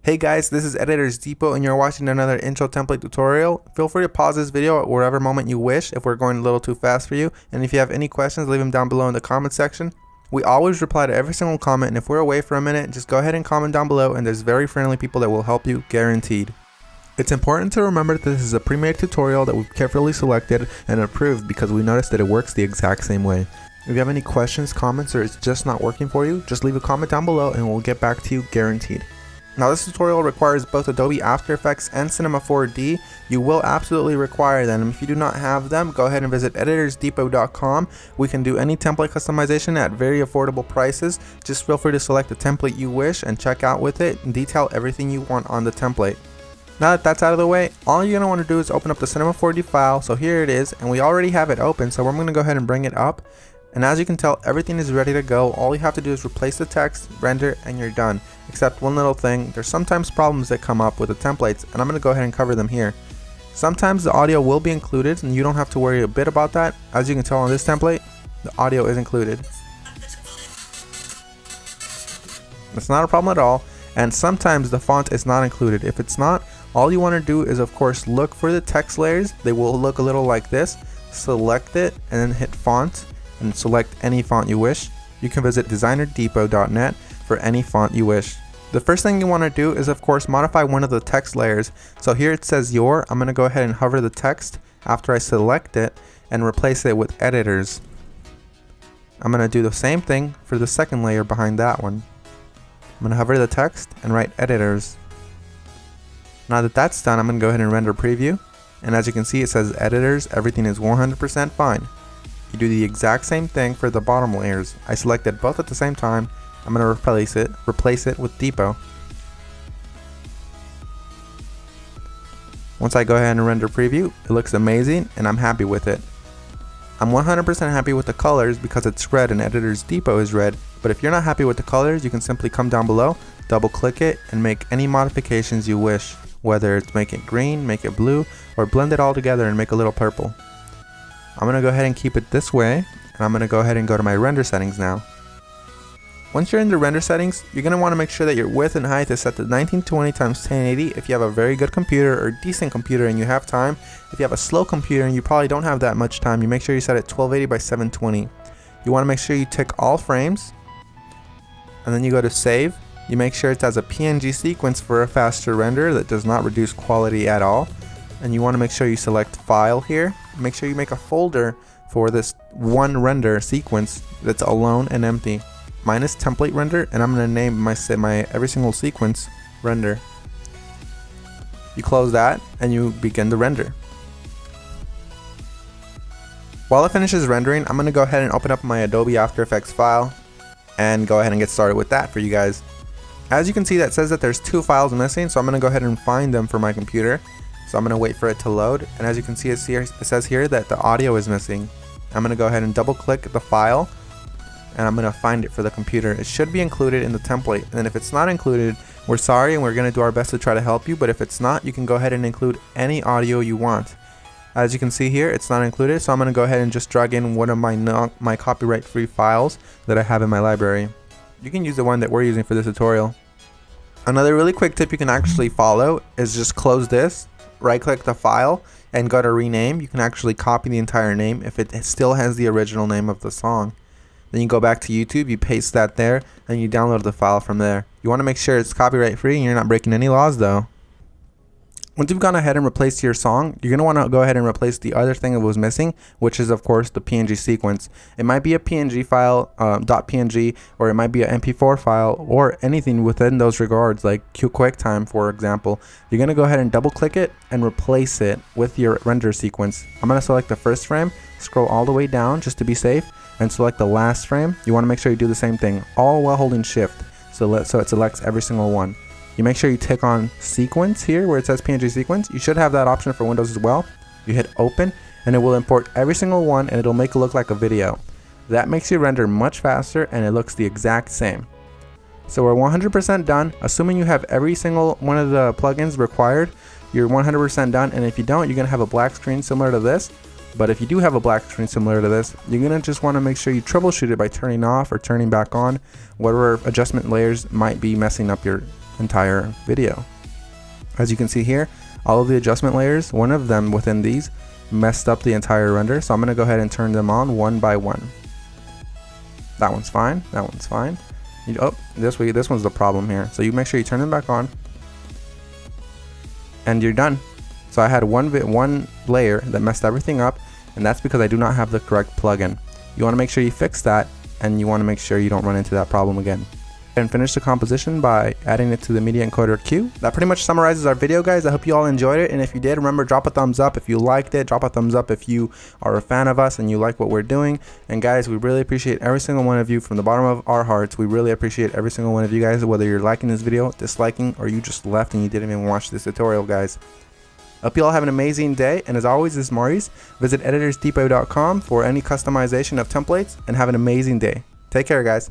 Hey guys, this is Editors Depot and you're watching another intro template tutorial. Feel free to pause this video at whatever moment you wish if we're going a little too fast for you. And if you have any questions, leave them down below in the comment section. We always reply to every single comment, and if we're away for a minute, just go ahead and comment down below and there's very friendly people that will help you, guaranteed. It's important to remember that this is a pre-made tutorial that we've carefully selected and approved because we noticed that it works the exact same way. If you have any questions, comments, or it's just not working for you, just leave a comment down below and we'll get back to you, guaranteed. Now this tutorial requires both Adobe After Effects and Cinema 4D. You will absolutely require them. If you do not have them, go ahead and visit EditorsDepot.com. We can do any template customization at very affordable prices. Just feel free to select the template you wish and check out with it and detail everything you want on the template. Now that that's out of the way, all you're going to want to do is open up the Cinema 4D file. So here it is, and we already have it open, so I'm going to go ahead and bring it up. And as you can tell, everything is ready to go. All you have to do is replace the text, render, and you're done. Except one little thing, there's sometimes problems that come up with the templates, and I'm going to go ahead and cover them here. Sometimes the audio will be included, and you don't have to worry a bit about that. As you can tell on this template, the audio is included. It's not a problem at all, and sometimes the font is not included. If it's not, all you want to do is of course look for the text layers. They will look a little like this. Select it, and then hit font. And select any font you wish. You can visit DesignerDepot.net for any font you wish. The first thing you want to do is of course modify one of the text layers. So here it says your. I'm going to go ahead and hover the text after I select it and replace it with editors. I'm going to do the same thing for the second layer behind that one. I'm going to hover the text and write editors. Now that that's done, I'm going to go ahead and render preview. And as you can see, it says editors. Everything is 100% fine. You do the exact same thing for the bottom layers. I selected both at the same time. I'm going to replace it with Depot. Once I go ahead and render preview, it looks amazing and I'm happy with it. I'm 100% happy with the colors because it's red and Editors Depot is red, but if you're not happy with the colors, you can simply come down below, double click it, and make any modifications you wish, whether it's make it green, make it blue, or blend it all together and make a little purple. I'm going to go ahead and keep it this way, and I'm going to go ahead and go to my render settings now. Once you're in the render settings, you're going to want to make sure that your width and height is set to 1920 x 1080 if you have a very good computer or decent computer and you have time. If you have a slow computer and you probably don't have that much time, you make sure you set it 1280 by 720. You want to make sure you tick all frames, and then you go to save. You make sure it has a PNG sequence for a faster render that does not reduce quality at all. And you want to make sure you select file here. Make sure you make a folder for this one render sequence that's alone and empty. Mine is template render, and I'm going to name my every single sequence render. You close that and you begin the render. While it finishes rendering, I'm going to go ahead and open up my Adobe After Effects file and go ahead and get started with that for you guys. As you can see, that says that there's two files missing, so I'm going to go ahead and find them for my computer. So I'm going to wait for it to load, and as you can see, it says here that the audio is missing. I'm going to go ahead and double click the file, and I'm going to find it for the computer. It should be included in the template, and if it's not included, we're sorry and we're going to do our best to try to help you, but if it's not, you can go ahead and include any audio you want. As you can see here, it's not included, so I'm going to go ahead and just drag in one of my copyright-free files that I have in my library. You can use the one that we're using for this tutorial. Another really quick tip you can actually follow is just close this, right click the file, and go to rename. You can actually copy the entire name if it still has the original name of the song. Then you go back to YouTube, you paste that there, and you download the file from there. You want to make sure it's copyright free and you're not breaking any laws though. Once you've gone ahead and replaced your song, you're going to want to go ahead and replace the other thing that was missing, which is of course the PNG sequence. It might be a PNG file, .png, or it might be an MP4 file, or anything within those regards, like QuickTime for example. You're going to go ahead and double click it and replace it with your render sequence. I'm going to select the first frame, scroll all the way down just to be safe, and select the last frame. You want to make sure you do the same thing, all while holding shift, so it selects every single one. You make sure you tick on sequence here where it says PNG sequence. You should have that option for Windows as well. You hit open and it will import every single one, and it'll make it look like a video. That makes your render much faster and it looks the exact same. So we're 100% done. Assuming you have every single one of the plugins required, you're 100% done, and if you don't, you're going to have a black screen similar to this. But if you do have a black screen similar to this, you're going to just want to make sure you troubleshoot it by turning off or turning back on whatever adjustment layers might be messing up your entire video. As you can see here, all of the adjustment layers, one of them within these messed up the entire render, so I'm going to go ahead and turn them on one by one. That one's fine, that one's fine. This one's the problem here. So you make sure you turn them back on, and you're done. So I had one layer that messed everything up, and that's because I do not have the correct plugin. You want to make sure you fix that, and you want to make sure you don't run into that problem again. And finish the composition by adding it to the media encoder queue. That pretty much summarizes our video, guys. I hope you all enjoyed it, and if you did, remember, drop a thumbs up if you liked it. Drop a thumbs up if you are a fan of us and you like what we're doing. And guys, we really appreciate every single one of you from the bottom of our hearts. We really appreciate every single one of you guys, whether you're liking this video, disliking, or you just left and you didn't even watch this tutorial, guys. Hope you all have an amazing day, and as always, this is Maurice. Visit EditorsDepot.com for any customization of templates, and have an amazing day. Take care, guys.